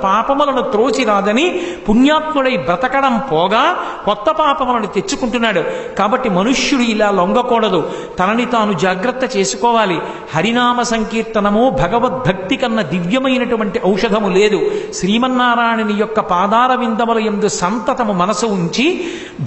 పాపములను త్రోసిరాదని పుణ్యాత్ముడై బ్రతకడం పోగా కొత్త పాపములను తెచ్చుకుంటున్నాడు. కాబట్టి మనుష్యుడు ఇలా లొంగకూడదు, తనని తాను జాగ్రత్త చేసుకోవాలి. హరినామ సంకీర్తనము భగవద్భక్తి కన్నా దివ్యమైనటువంటి ఔషధము లేదు. శ్రీమన్నారాయణుని యొక్క పాదార విందముల యందు సంతతము మనసు ఉంచి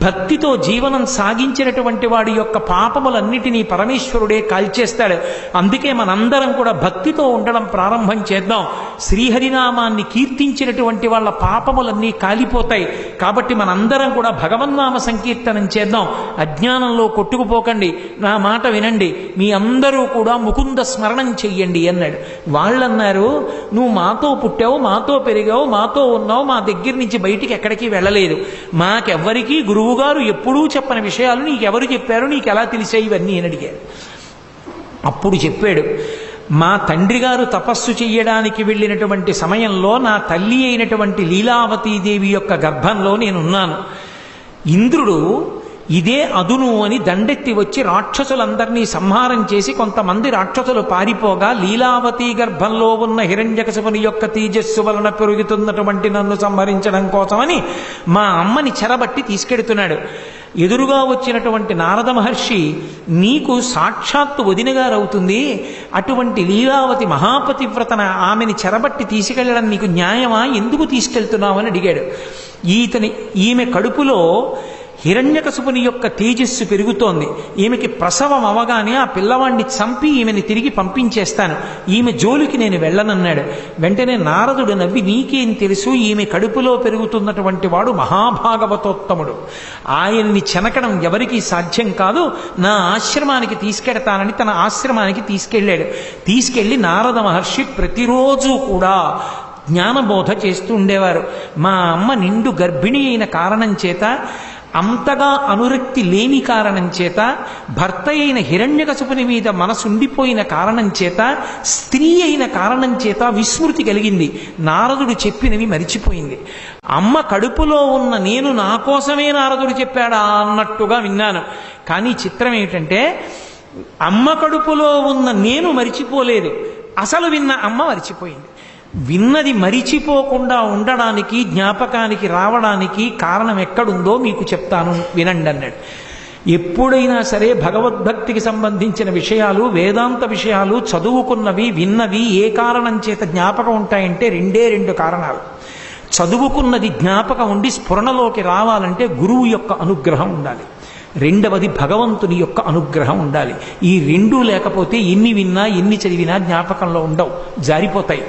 భక్తితో జీవనం సాగించినటువంటి వాడి యొక్క పాపములన్నిటినీ పరమేశ్వరుడే కాల్చేస్తాడు. అందుకే మనందరం కూడా భక్తితో ఉండడం ప్రారంభం చేద్దాం. శ్రీహరినామాన్ని కీర్తించినటువంటి వాళ్ళ పాపములన్నీ కాలిపోతాయి. కాబట్టి మనందరం కూడా భగవన్నామ సంకీర్తనం చేద్దాం. అజ్ఞానంలో కొట్టుకుపోకండి, నా మాట వినండి, మీ అందరూ కూడా ముకుంద స్మరణం చెయ్యండి అన్నాడు. వాళ్ళన్నారు, నువ్వు మాతో పుట్టావు, మాతో పెరిగావు, మాతో ఉన్నావు, మా దగ్గర నుంచి బయటికి ఎక్కడికి వెళ్ళలేదు, మాకెవ్వరికీ గురువుగారు ఎప్పుడూ చెప్పని విషయాలు నీకెవరు చెప్పారు, నీకెలా తెలిసాయి ఇవన్నీ అని అడిగారు. అప్పుడు చెప్పాడు, మా తండ్రి గారు తపస్సు చెయ్యడానికి వెళ్ళినటువంటి సమయంలో నా తల్లి అయినటువంటి లీలావతీదేవి యొక్క గర్భంలో నేనున్నాను. ఇంద్రుడు ఇదే అదును అని దండెత్తి వచ్చి రాక్షసులందరినీ సంహారం చేసి కొంతమంది రాక్షసులు పారిపోగా లీలావతి గర్భంలో ఉన్న హిరణ్యకశిపుని యొక్క తేజస్సు వలన పెరుగుతున్నటువంటి నన్ను సంహరించడం కోసమని మా అమ్మని చెరబట్టి తీసుకెడుతున్నాడు. ఎదురుగా వచ్చినటువంటి నారద మహర్షి, నీకు సాక్షాత్తు వదినగారవుతుంది, అటువంటి లీలావతి మహాపతివ్రతన ఆమెని చెరబట్టి తీసుకెళ్లడం నీకు న్యాయమా, ఎందుకు తీసుకెళ్తున్నావు అని అడిగాడు. ఈమె కడుపులో హిరణ్యకశిపుని యొక్క తేజస్సు పెరుగుతోంది, ఈమెకి ప్రసవం అవగానే ఆ పిల్లవాడిని చంపి ఈమెని తిరిగి పంపించేస్తాను, ఈమె జోలికి నేను వెళ్ళనన్నాడు. వెంటనే నారదుడు నవ్వి, నీకేం తెలుసు, ఈమె కడుపులో పెరుగుతున్నటువంటి వాడు మహాభాగవతోత్తముడు, ఆయన్ని చెనకడం ఎవరికీ సాధ్యం కాదు, నా ఆశ్రమానికి తీసుకెడతానని తన ఆశ్రమానికి తీసుకెళ్ళి నారద మహర్షి ప్రతిరోజు కూడా జ్ఞానబోధ చేస్తూ ఉండేవారు. మా అమ్మ నిండు గర్భిణి అయిన కారణం చేత, అంతగా అనురక్తి లేని కారణం చేత, భర్త అయిన హిరణ్యకశిపుని మీద మనసుండిపోయిన కారణం చేత, స్త్రీ అయిన కారణం చేత విస్మృతి కలిగింది, నారదుడు చెప్పినవి మరిచిపోయింది. అమ్మ కడుపులో ఉన్న నేను నా కోసమే నారదుడు చెప్పాడా అన్నట్టుగా విన్నాను. కానీ చిత్రం ఏమిటంటే, అమ్మ కడుపులో ఉన్న నేను మరిచిపోలేదు, అసలు విన్న అమ్మ మరిచిపోయింది. విన్నది మరిచిపోకుండా ఉండడానికి, జ్ఞాపకానికి రావడానికి కారణం ఎక్కడుందో మీకు చెప్తాను, వినండి అన్నాడు. ఎప్పుడైనా సరే భగవద్భక్తికి సంబంధించిన విషయాలు, వేదాంత విషయాలు చదువుకున్నవి, విన్నవి ఏ కారణం చేత జ్ఞాపకం ఉంటాయంటే రెండు కారణాలు. చదువుకున్నది జ్ఞాపకం ఉండి స్ఫురణలోకి రావాలంటే గురువు యొక్క అనుగ్రహం ఉండాలి, రెండవది భగవంతుని యొక్క అనుగ్రహం ఉండాలి. ఈ రెండూ లేకపోతే ఎన్ని విన్నా ఎన్ని చదివినా జ్ఞాపకంలో ఉండవు, జారిపోతాయి.